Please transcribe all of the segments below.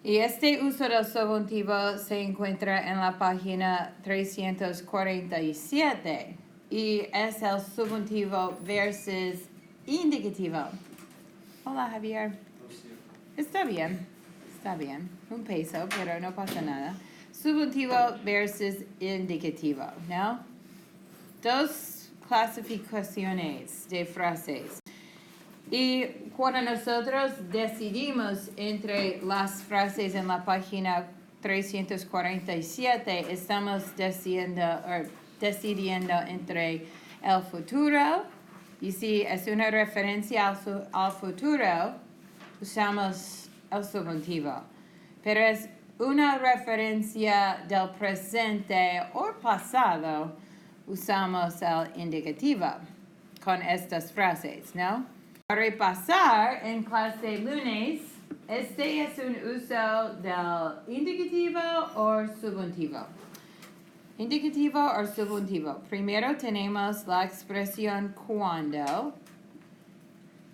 Y este uso del subjuntivo se encuentra en la página 347 y es el subjuntivo versus indicativo. Hola, Javier. Está bien. Un peso, pero no pasa nada. Subjuntivo versus indicativo, ¿no? Dos clasificaciones de frases. Y cuando nosotros decidimos entre las frases en la página 347, estamos decidiendo entre el futuro, y si es una referencia al futuro, usamos el subjuntivo. Pero es una referencia del presente o pasado, usamos el indicativo con estas frases, ¿no? Para repasar en clase lunes, este es un uso del indicativo o subjuntivo. Indicativo o subjuntivo. Primero tenemos la expresión cuando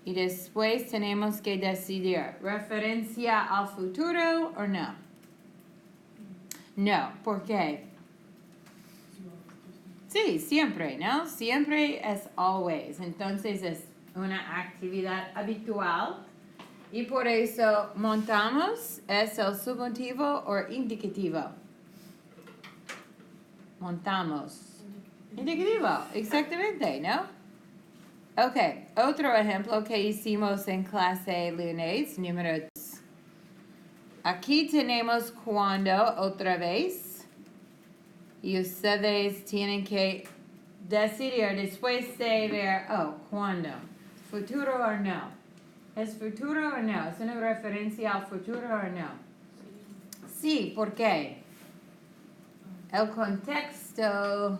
y después tenemos que decidir, ¿referencia al futuro o no? No, ¿por qué? Sí, siempre, ¿no? Siempre es always. Entonces es una actividad habitual y por eso montamos es el subjuntivo o indicativo. Montamos. Indicativo, exactamente, ¿no? Ok, otro ejemplo que hicimos en clase lunes, número 2. Aquí tenemos cuando otra vez. Y ustedes tienen que decidir después de ver, ¿cuándo? ¿Futuro o no? ¿Es futuro o no? ¿Es una referencia al futuro o no? Sí, ¿por qué? El contexto.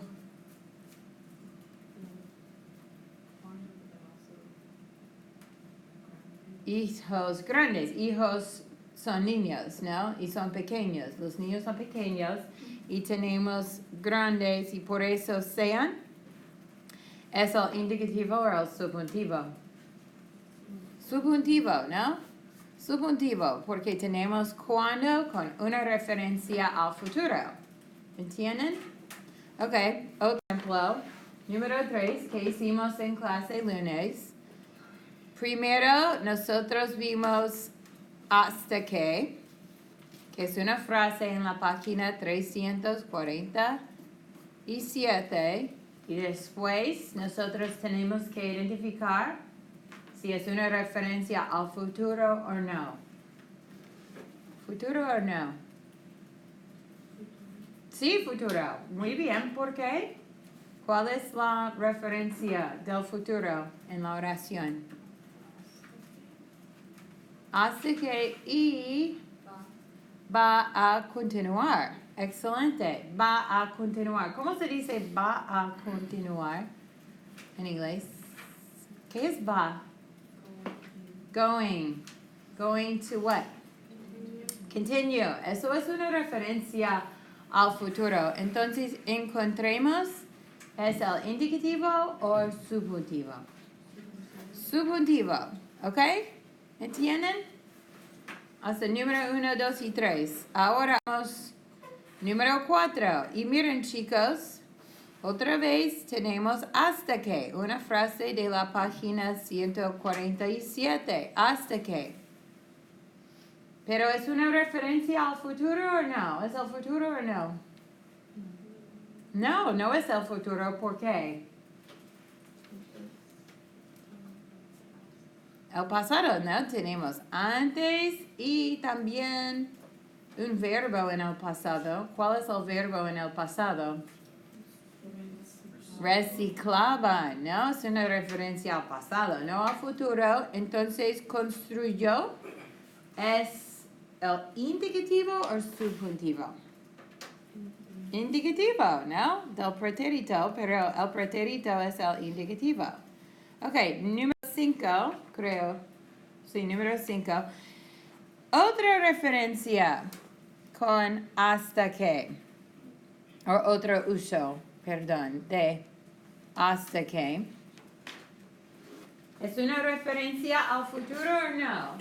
Hijos grandes. Hijos son niños, ¿no? Y son pequeños. Los niños son pequeños. Y tenemos grandes y por eso sean. ¿Es el indicativo o el subjuntivo? Subjuntivo, ¿no? Subjuntivo, porque tenemos cuando con una referencia al futuro. ¿Entienden? Ok, otro ejemplo. Número 3, que hicimos en clase lunes. Primero, nosotros vimos hasta que es una frase en la página 347. Y después nosotros tenemos que identificar si es una referencia al futuro o no. ¿Futuro o no? Sí, futuro. Muy bien, ¿por qué? ¿Cuál es la referencia del futuro en la oración? Hasta que y va a continuar. Excelente. Va a continuar. ¿Cómo se dice va a continuar en inglés? ¿Qué es va? Going. Going to what? Continue. Eso es una referencia al futuro. Entonces, encontremos, ¿es el indicativo o subjuntivo? Subjuntivo. ¿Ok? ¿Entienden? Hasta número 1, 2 y 3. Ahora vamos número 4. Y miren, chicos, otra vez tenemos hasta que. Una frase de la página 147. Hasta que. Pero ¿es una referencia al futuro o no? ¿Es el futuro o no? No, no es el futuro. ¿Por qué? El pasado, ¿no? Tenemos antes y también un verbo en el pasado. ¿Cuál es el verbo en el pasado? Reciclaba, ¿no? Es una referencia al pasado, no al futuro. Entonces, construyó es el indicativo o subjuntivo. Indicativo, ¿no? Del pretérito, pero el pretérito es el indicativo. Ok, número 5, creo. Sí, número 5. Otra referencia con hasta que. O otro uso, perdón, de hasta que. ¿Es una referencia al futuro o no?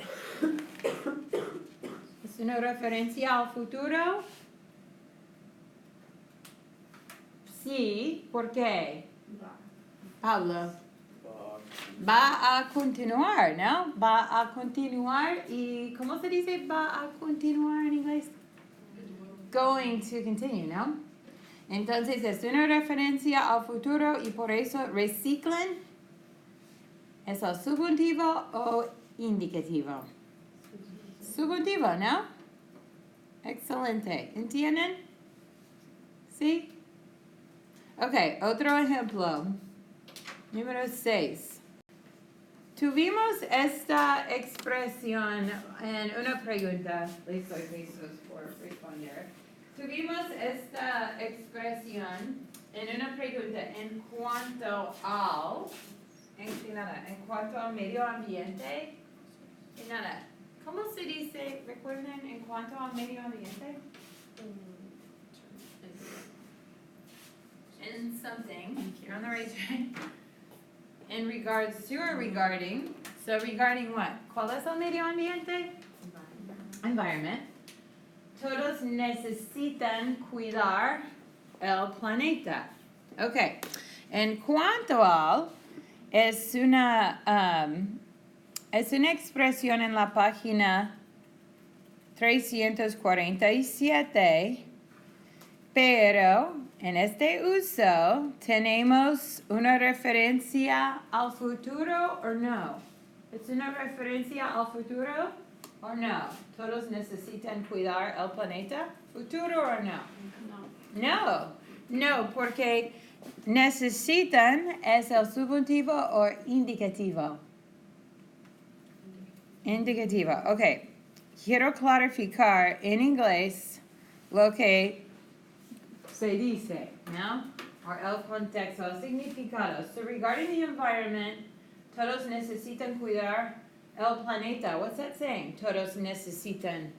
¿Es una referencia al futuro? Sí, ¿por qué? Pablo. Va a continuar, ¿no? Va a continuar y ¿cómo se dice va a continuar en inglés? Going to continue, ¿no? Entonces es una referencia al futuro y por eso reciclan. ¿Es el subjuntivo o indicativo? Subjuntivo, ¿no? Excelente. ¿Entienden? ¿Sí? Ok, otro ejemplo. Número 6. Tuvimos esta expresión en una pregunta. Les doy besos por responder. Tuvimos esta expresión en una pregunta en cuanto al, en cuanto al medio ambiente. Y nada, ¿cómo se dice, recuerden, en cuanto al medio ambiente? In something, you're on the right track. In regards to or regarding. So regarding what? ¿Cuál es el medio ambiente? Environment. Todos necesitan cuidar el planeta. Okay. En cuanto al, es una expresión en la página 347, pero en este uso tenemos una referencia al futuro o no. ¿Es una referencia al futuro o no? ¿Todos necesitan cuidar el planeta? ¿Futuro o no? No, porque necesitan es el subjuntivo o indicativo. Indicativo, ok. Quiero clarificar en inglés lo que se dice, ¿no? Or el contexto, el significado. So regarding the environment, todos necesitan cuidar el planeta. What's that saying? Todos necesitan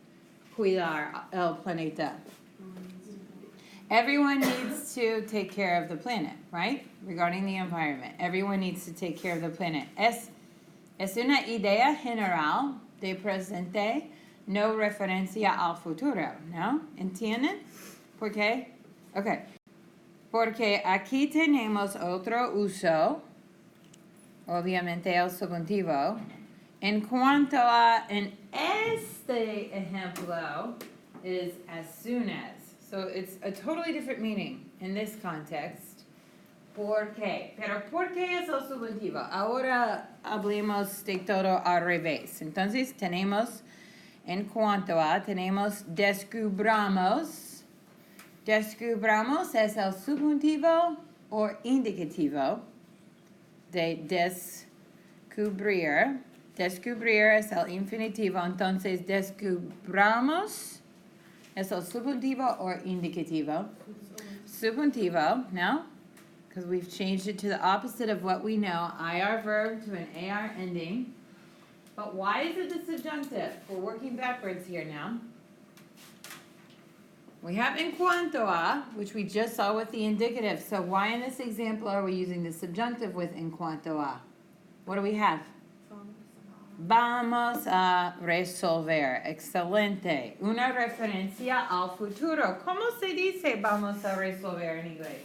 cuidar el planeta. Everyone needs to take care of the planet, right? Regarding the environment. Everyone needs to take care of the planet. Es una idea general de presente, no referencia al futuro, ¿no? ¿Entienden? ¿Por qué? Ok. Porque aquí tenemos otro uso, obviamente el subjuntivo. En cuanto a, en este ejemplo, is as soon as. So it's a totally different meaning in this context. ¿Por qué? Pero ¿por qué es el subjuntivo? Ahora hablemos de todo al revés. Entonces tenemos, en cuanto a, tenemos descubramos. Descubramos es el subjuntivo o indicativo de descubrir. Descubrir es el infinitivo, entonces descubramos es el subjuntivo o indicativo. Subjuntivo, no? Because we've changed it to the opposite of what we know, IR verb to an AR ending. But why is it the subjunctive? We're working backwards here now. We have en cuanto a, which we just saw with the indicative. So why in this example are we using the subjunctive with en cuanto a? What do we have? Vamos a resolver. Excelente. Una referencia al futuro. ¿Cómo se dice vamos a resolver en inglés?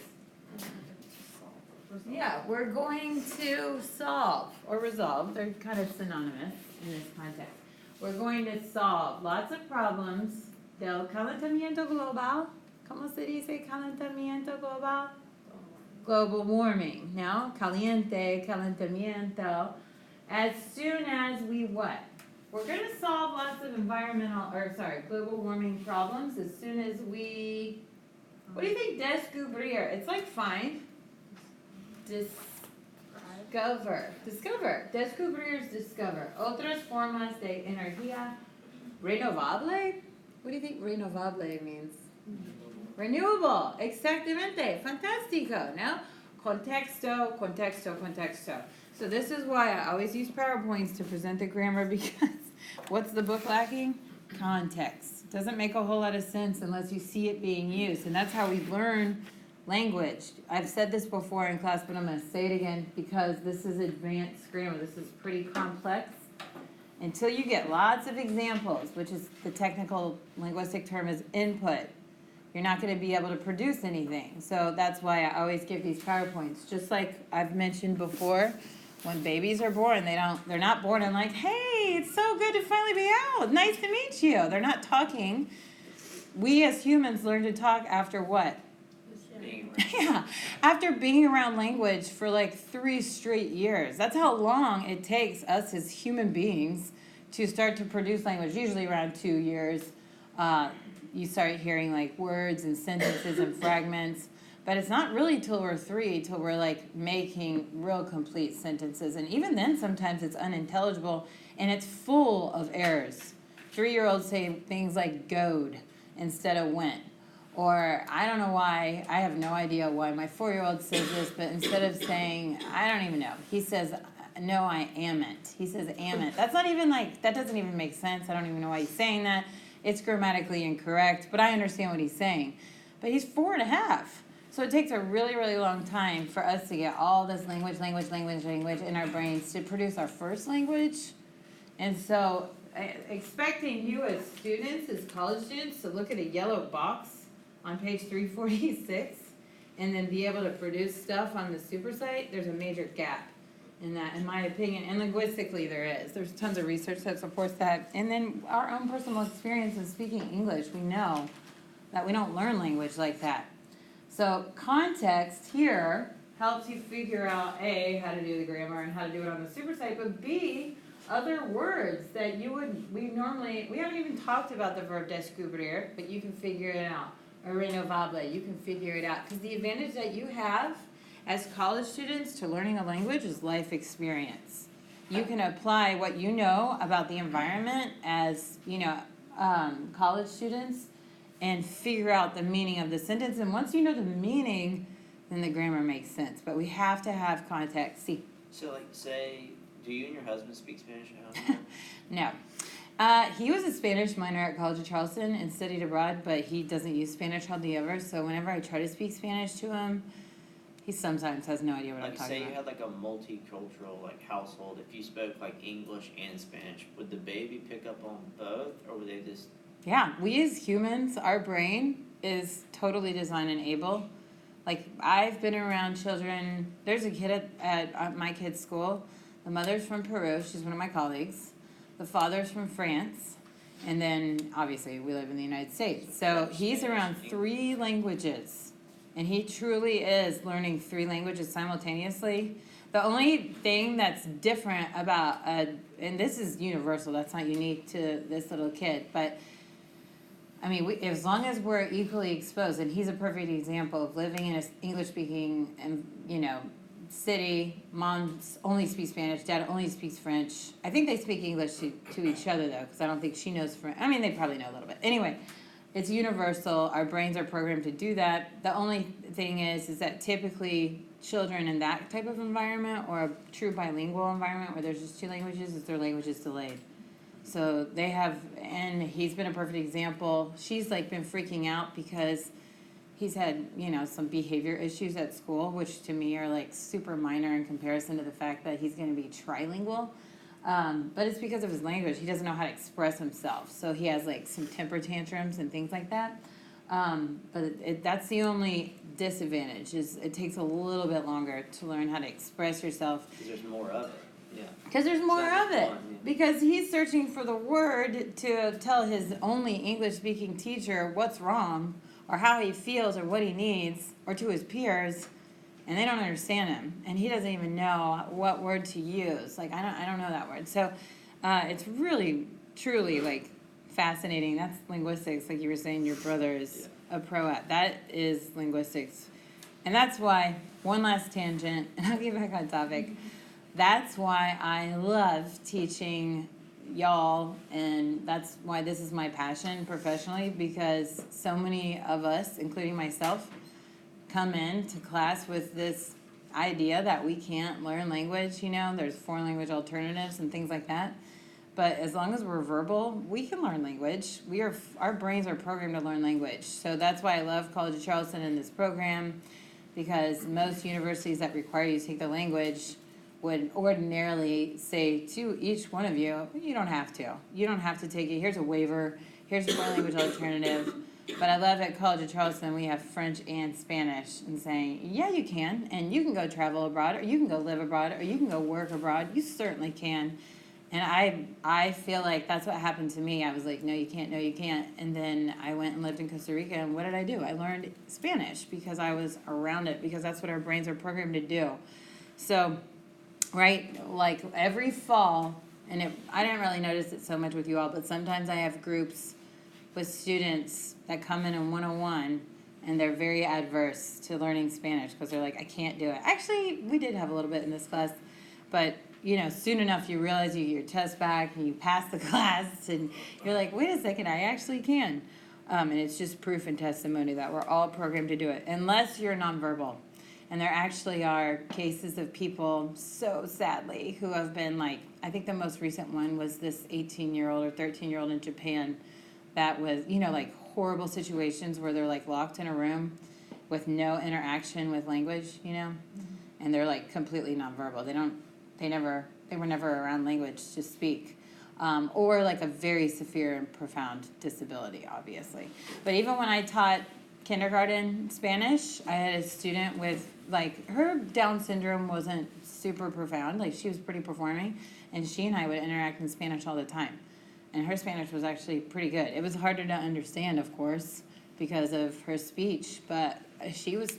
Yeah, we're going to solve or resolve. They're kind of synonymous in this context. We're going to solve lots of problems del calentamiento global. ¿Cómo se dice calentamiento global? Global warming, no? Caliente, calentamiento. As soon as we what? We're going to solve lots of global warming problems as soon as we, what do you think descubrir? It's like find. Discover. Descubrir is discover. Otras formas de energía renovable. What do you think renovable means? Renewable. Exactamente. Fantástico, no? Contexto. So this is why I always use PowerPoints to present the grammar because what's the book lacking? Context. It doesn't make a whole lot of sense unless you see it being used. And that's how we learn language. I've said this before in class, but I'm going to say it again because this is advanced grammar. This is pretty complex. until you get lots of examples, which is the technical linguistic term is input, you're not going to be able to produce anything. So that's why I always give these PowerPoints. Just like I've mentioned before, when babies are born, they're not born and like, hey, it's so good to finally be out. Nice to meet you. They're not talking. We as humans learn to talk after what? Yeah, after being around language for like 3 straight years. That's how long it takes us as human beings to start to produce language. Usually around 2 years, you start hearing like words and sentences and fragments. But it's not really till we're 3, till we're like making real complete sentences. And even then, sometimes it's unintelligible and it's full of errors. 3-year-olds say things like "goed" instead of "went." Or I don't know why, I have no idea why my 4-year-old says this, but instead of saying, I don't even know, he says, no, I amn't. He says amn't. That's not even like, that doesn't even make sense. I don't even know why he's saying that. It's grammatically incorrect, but I understand what he's saying. But he's 4.5. So it takes a really, really long time for us to get all this language in our brains to produce our first language. And so expecting you as students, as college students, to look at a yellow box on page 346 and then be able to produce stuff on the super site, there's a major gap in that, in my opinion, and linguistically there is. There's tons of research that supports that. And then our own personal experience in speaking English, we know that we don't learn language like that. So context here helps you figure out A, how to do the grammar and how to do it on the super site, but B, other words that we haven't even talked about the verb descubrir, but you can figure it out. Or renovable, you can figure it out. Because the advantage that you have as college students to learning a language is life experience. You can apply what you know about the environment as, college students and figure out the meaning of the sentence. And once you know the meaning, then the grammar makes sense. But we have to have context. See. So, like, say, do you and your husband speak Spanish at home? No. He was a Spanish minor at College of Charleston and studied abroad, but he doesn't use Spanish hardly ever. So whenever I try to speak Spanish to him, he sometimes has no idea what I'm talking about. Like, say you had like a multicultural household. If you spoke like English and Spanish, would the baby pick up on both, or would they just? Yeah, we as humans, our brain is totally designed and able. Like, I've been around children. There's a kid at my kid's school. The mother's from Peru. She's one of my colleagues. The father's from France, and then obviously we live in the United States. So he's around 3 languages, and he truly is learning 3 languages simultaneously. The only thing that's different about, and this is universal, that's not unique to this little kid, but I mean, as long as we're equally exposed, and he's a perfect example of living in an English-speaking, city. Mom only speaks Spanish. Dad only speaks French. I think they speak English to each other, though, because I don't think she knows French. I mean, they probably know a little bit. Anyway, it's universal. Our brains are programmed to do that. The only thing is that typically children in that type of environment, or a true bilingual environment where there's just 2 languages, is their language is delayed. So they have, and he's been a perfect example. She's been freaking out because he's had, some behavior issues at school, which to me are super minor in comparison to the fact that he's going to be trilingual. But it's because of his language. He doesn't know how to express himself. So he has some temper tantrums and things like that. But that's the only disadvantage, is it takes a little bit longer to learn how to express yourself. Because there's more of it. Yeah. Because there's more of it. Because he's searching for the word to tell his only English-speaking teacher what's wrong, or how he feels, or what he needs, or to his peers, and they don't understand him, and he doesn't even know what word to use. I don't know that word. So it's really, truly fascinating. That's linguistics, like you were saying. Your brother is a pro at that. Is linguistics, and that's why. One last tangent, and I'll get back on topic. That's why I love teaching y'all, and that's why this is my passion professionally, because so many of us, including myself, come into class with this idea that we can't learn language. There's 4 language alternatives and things like that, but as long as we're verbal, we can learn language. Our brains are programmed to learn language. So that's why I love College of Charleston in this program, because most universities that require you to take the language would ordinarily say to each one of you, you don't have to. You don't have to take it. Here's a waiver. Here's a foreign language alternative. But I love at College of Charleston, we have French and Spanish, and saying, yeah, you can. And you can go travel abroad, or you can go live abroad, or you can go work abroad. You certainly can. And I feel like that's what happened to me. I was like, no, you can't, no, you can't. And then I went and lived in Costa Rica, and what did I do? I learned Spanish because I was around it, because that's what our brains are programmed to do. So, right, like every fall, and I didn't really notice it so much with you all, but sometimes I have groups with students that come in 101, and they're very adverse to learning Spanish because they're like, I can't do it. Actually, we did have a little bit in this class, but soon enough you realize you get your test back and you pass the class, and you're like, wait a second, I actually can. And it's just proof and testimony that we're all programmed to do it, unless you're nonverbal. And there actually are cases of people, so sadly, who have been like, I think the most recent one was this 18-year-old or 13-year-old in Japan that was, like horrible situations where they're like locked in a room with no interaction with language, and they're like completely nonverbal. They were never around language to speak. Or like a very severe and profound disability, obviously. But even when I taught kindergarten Spanish, I had a student with, like, her Down syndrome wasn't super profound. Like, she was pretty performing, and she and I would interact in Spanish all the time. And her Spanish was actually pretty good. It was harder to understand, of course, because of her speech, but she was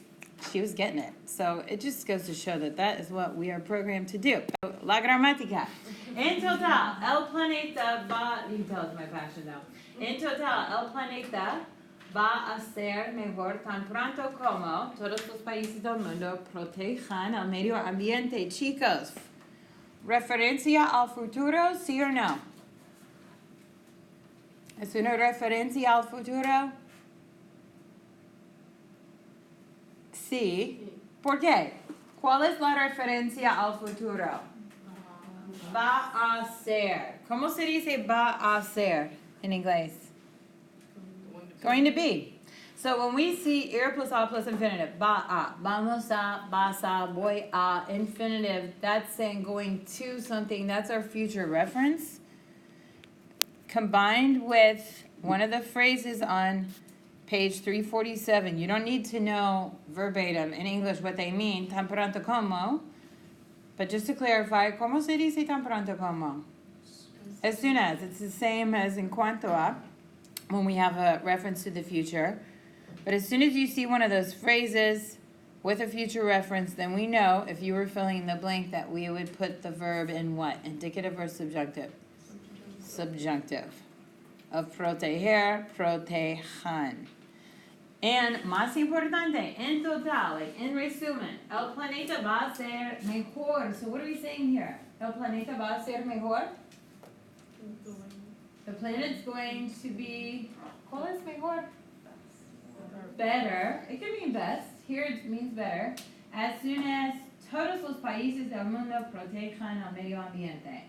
getting it. So it just goes to show that is what we are programmed to do. La gramática. En total, el planeta va, you tell it's my passion now. En total, el planeta va a ser mejor tan pronto como todos los países del mundo protejan el medio ambiente. Chicos, referencia al futuro, sí o no? ¿Es una referencia al futuro? Sí. ¿Por qué? ¿Cuál es la referencia al futuro? Va a ser. ¿Cómo se dice va a ser en inglés? Going to be. So when we see ir plus a plus infinitive, va a, vamos a, vas a, voy a, infinitive, that's saying going to something. That's our future reference. Combined with one of the phrases on page 347. You don't need to know verbatim in English what they mean, tan pronto como, but just to clarify, ¿cómo se dice tan pronto como? As soon as. It's the same as en cuanto a, when we have a reference to the future. But as soon as you see one of those phrases with a future reference, then we know, if you were filling in the blank, that we would put the verb in what? Indicative or subjunctive? Subjunctive. Of proteger, protejan. And más importante, en total, like in resumen, el planeta va a ser mejor. So what are we saying here? El planeta va a ser mejor? The planet's going to be, ¿cuál es mejor? Better. It could mean best. Here it means better. As soon as todos los países del mundo protejan el medio ambiente.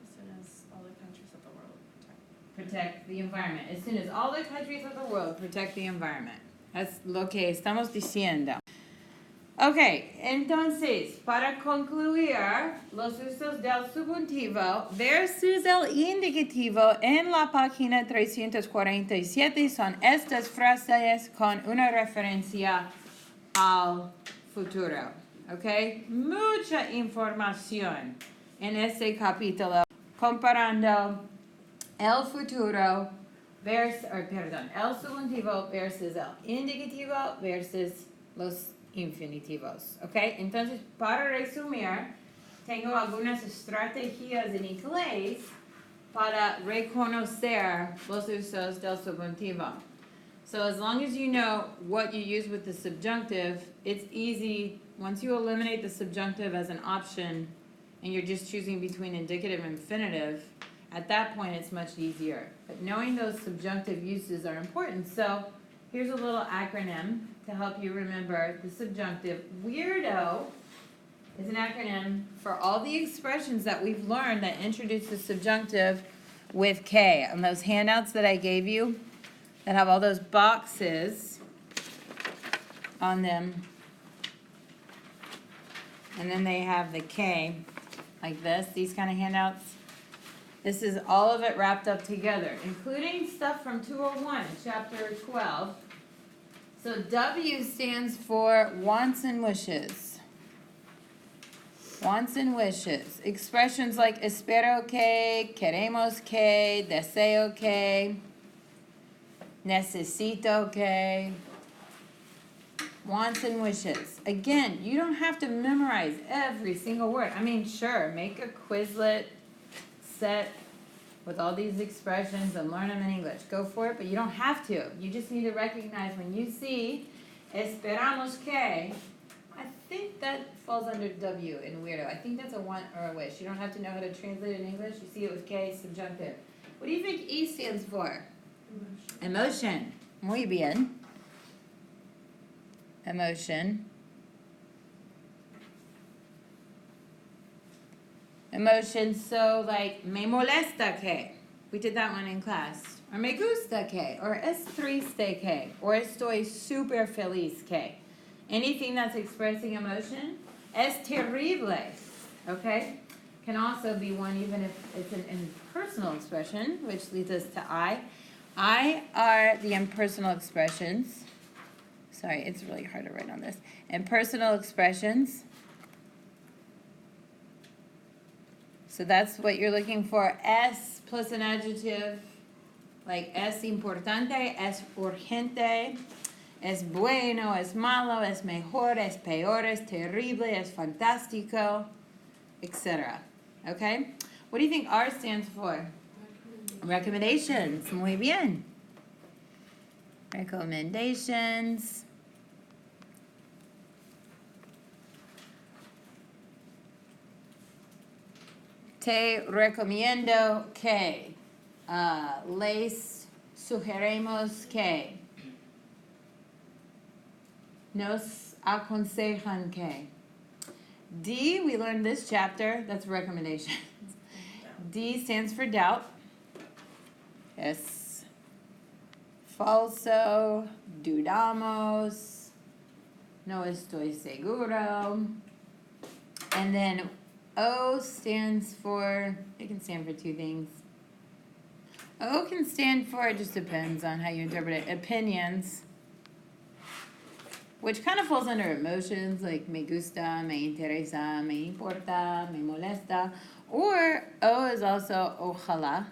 As soon as all the countries of the world Protect the environment. As soon as all the countries of the world protect the environment. That's lo que estamos diciendo. Ok, entonces, para concluir los usos del subjuntivo versus el indicativo en la página 347 son estas frases con una referencia al futuro. Ok, mucha información en este capítulo comparando el futuro el subjuntivo versus el indicativo versus los infinitivos, ¿ok? Entonces, para resumir, tengo algunas estrategias en inglés para reconocer los usos del subjuntivo. So as long as you know what you use with the subjunctive, it's easy. Once you eliminate the subjunctive as an option and you're just choosing between indicative and infinitive, at that point it's much easier. But knowing those subjunctive uses are important. So here's a little acronym to help you remember the subjunctive. Weirdo is an acronym for all the expressions that we've learned that introduce the subjunctive with K. On those handouts that I gave you that have all those boxes on them, and then they have the K, like this, these kind of handouts. This is all of it wrapped up together, including stuff from 201, chapter 12. So W stands for wants and wishes. Wants and wishes. Expressions like espero que, queremos que, deseo que, necesito que. Wants and wishes. Again, you don't have to memorize every single word. I mean, sure, make a Quizlet set with all these expressions and learn them in English. Go for it, but you don't have to. You just need to recognize when you see esperamos que, I think that falls under W in weirdo. I think that's a want or a wish. You don't have to know how to translate it in English. You see it with K, subjunctive. What do you think E stands for? Emotion. Muy bien. Emotion. Emotion, so like me molesta que. We did that one in class. Or me gusta que. Or es triste que. Or estoy super feliz que. Anything that's expressing emotion. Es terrible. Okay? Can also be one even if it's an impersonal expression, which leads us to I. I are the impersonal expressions. Sorry, it's really hard to write on this. Impersonal expressions. So that's what you're looking for. Es plus an adjective, like es importante, es urgente, es bueno, es malo, es mejor, es peor, es terrible, es fantástico, etc. Okay? What do you think R stands for? Recommendations. Muy bien. Recommendations. Te recomiendo que. Les sugerimos que. Nos aconsejan que. D, we learned this chapter, that's recommendations. D stands for doubt. Es falso, dudamos, no estoy seguro. And then O stands for, it can stand for two things. O can stand for, it just depends on how you interpret it, opinions, which kind of falls under emotions, like me gusta, me interesa, me importa, me molesta. Or O is also ojalá,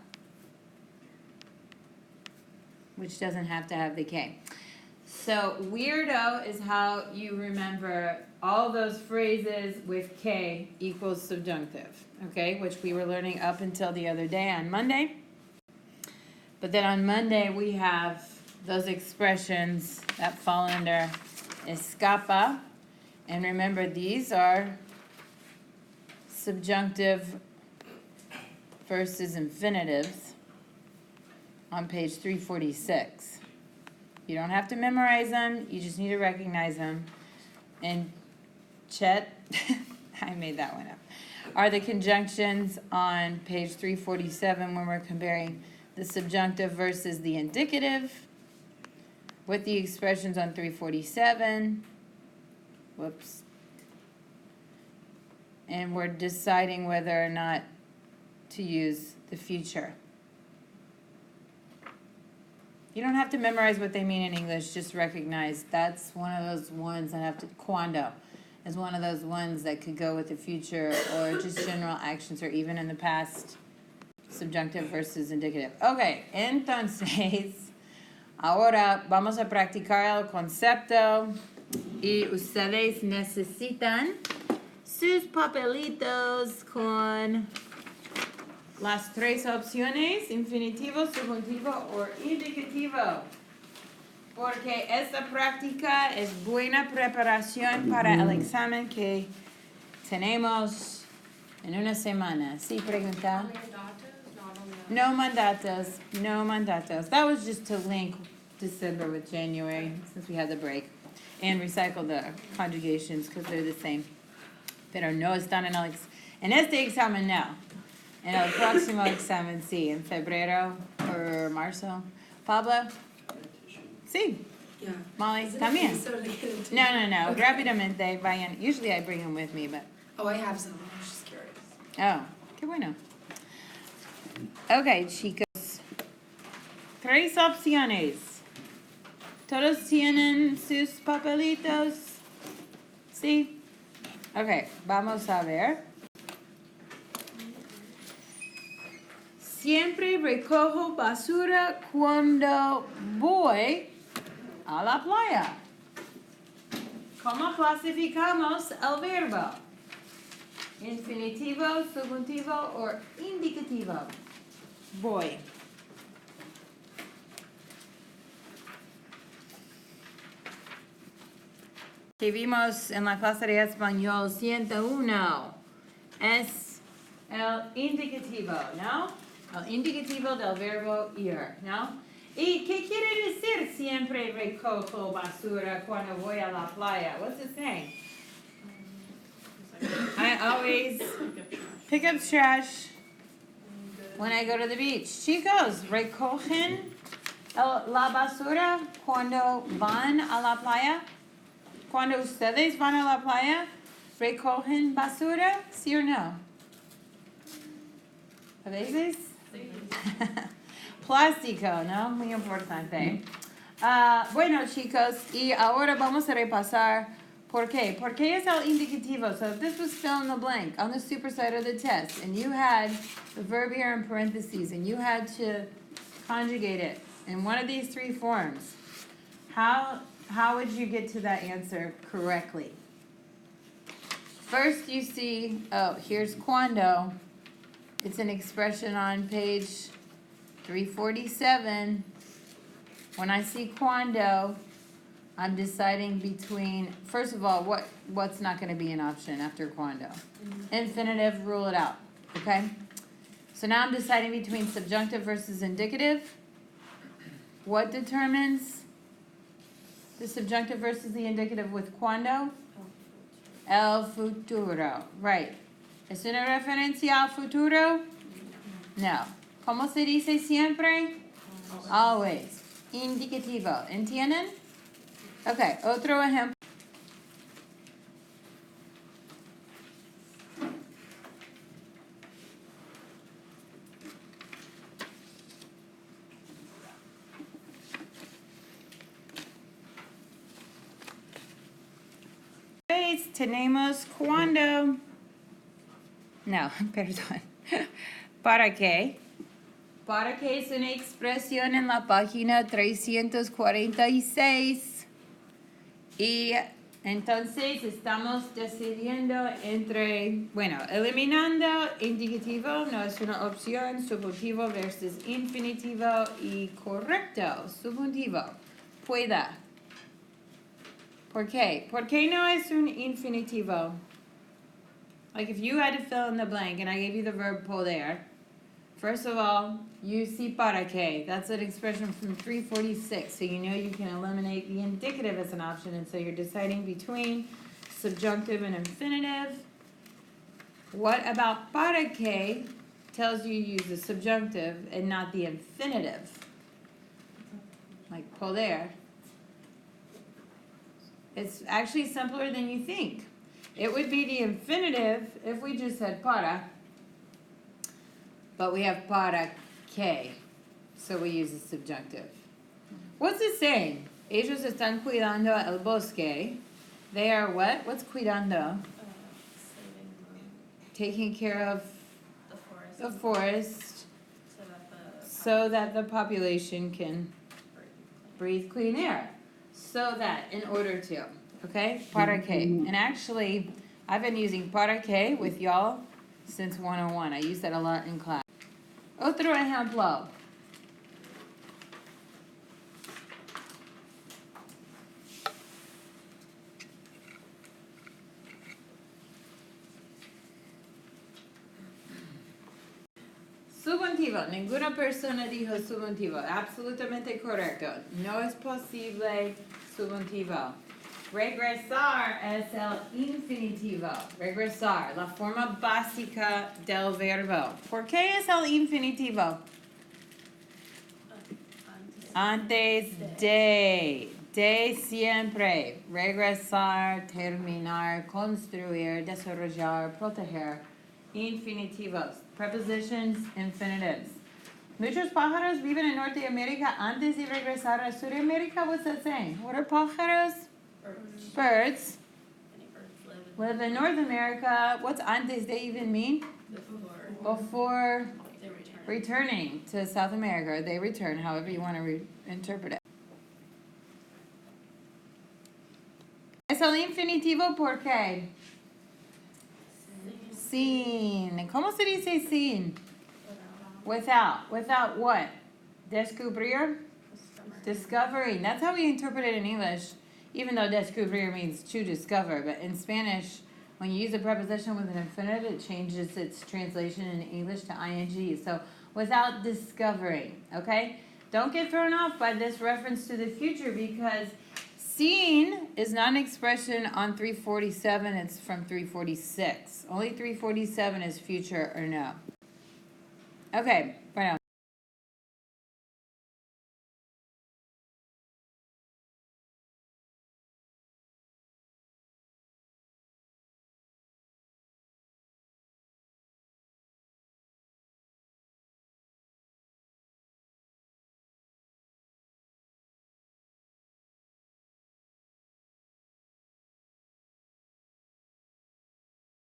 which doesn't have to have the K. So weirdo is how you remember all those phrases with K equals subjunctive, okay, which we were learning up until the other day on Monday. But then on Monday we have those expressions that fall under escapa. And remember, these are subjunctive versus infinitives on page 346. You don't have to memorize them, you just need to recognize them. And Chet, I made that one up, are the conjunctions on page 347 when we're comparing the subjunctive versus the indicative with the expressions on 347. Whoops. And we're deciding whether or not to use the future. You don't have to memorize what they mean in English, just recognize that's one of those ones that have to, cuando is one of those ones that could go with the future or just general actions or even in the past, subjunctive versus indicative. Okay, entonces, ahora vamos a practicar el concepto y ustedes necesitan sus papelitos con las tres opciones, infinitivo, subjuntivo o indicativo. Porque esta práctica es buena preparación para el examen que tenemos en una semana. Sí, pregunta. No mandatos, no mandatos. That was just to link December with January since we had the break. And recycle the conjugations because they're the same. Pero no están en este examen, no. En el próximo examen, sí, en febrero o marzo. Pablo? Sí. Yeah. Molly, Is it también. okay, so to get into- No, Okay. rápidamente vayan. Usually I bring them with me, but Oh, I have some. I was just curious. Oh, qué bueno. Ok, chicos. 3 opciones. ¿Todos tienen sus papelitos? Sí. Ok, vamos a ver. Siempre recojo basura cuando voy a la playa. ¿Cómo clasificamos el verbo? Infinitivo, subjuntivo o indicativo. Voy. Que vimos en la clase de español 101 es el indicativo, ¿no? El indicativo del verbo ir, ¿no? ¿Y qué quiere decir siempre recojo basura cuando voy a la playa? What's it saying? I always pick up trash when I go to the beach. Chicos, recogen la basura cuando van a la playa. Cuando ustedes van a la playa, recogen basura, ¿sí o no? A veces. Plástico, ¿no? Muy importante. Bueno, chicos, y ahora vamos a repasar por qué. ¿Por qué es el indicativo? So if this was fill in the blank on the super side of the test, and you had the verb here in parentheses, and you had to conjugate it in one of these 3 forms, how would you get to that answer correctly? First, you see, oh, here's cuando. It's an expression on page 347. When I see cuando, I'm deciding between, first of all, what's not going to be an option after cuando? Infinitive, rule it out, okay? So now I'm deciding between subjunctive versus indicative. What determines the subjunctive versus the indicative with cuando? El futuro, right. ¿Es una referencia al futuro? No. ¿Cómo se dice siempre? Always. Indicativo. ¿Entienden? Ok, otro ejemplo. Tenemos cuando. No, perdón. ¿Para qué? ¿Para qué es una expresión en la página 346? Y entonces estamos decidiendo entre, bueno, eliminando indicativo no es una opción, subjuntivo versus infinitivo y correcto, subjuntivo, pueda. ¿Por qué? ¿Por qué no es un infinitivo? Like if you had to fill in the blank and I gave you the verb poder, first of all, you see para qué. That's an expression from 346, so you know you can eliminate the indicative as an option, and so you're deciding between subjunctive and infinitive. What about para qué tells you use the subjunctive and not the infinitive? Like poder. It's actually simpler than you think. It would be the infinitive if we just said para, but we have para que, so we use the subjunctive. What's it saying? Ellos están cuidando el bosque. They are what? What's cuidando? Saving Taking care of the forest. the forest So that the so that the population can breathe clean air. So that, in order to, okay? Para que. And actually, I've been using para que with y'all since 101. I use that a lot in class. Otro ejemplo. Subjuntivo. Ninguna persona dijo subjuntivo. Absolutamente correcto. No es posible subjuntivo. Regresar es el infinitivo. Regresar, la forma básica del verbo. ¿Por qué es el infinitivo? Antes de. De siempre. Regresar, terminar, construir, desarrollar, proteger. Infinitivos. Prepositions, infinitives. Muchos pájaros viven en Norteamérica antes de regresar a Sudamérica. What's that saying? What are pájaros? Birds. Birds. Many birds live Live in North America. What's antes de even mean? Before they return. returning to South America. Or they return, however you want to interpret it. Es el infinitivo por qué? Sin. ¿Cómo se dice sin? Without. Without what? Descubrir? Discovering. That's how we interpret it in English, even though descubrir means to discover. But in Spanish, when you use a preposition with an infinitive, it changes its translation in English to ing. So without discovering, okay? Don't get thrown off by this reference to the future because seen is not an expression on 347, it's from 346. Only 347 is future or no. Okay, bueno.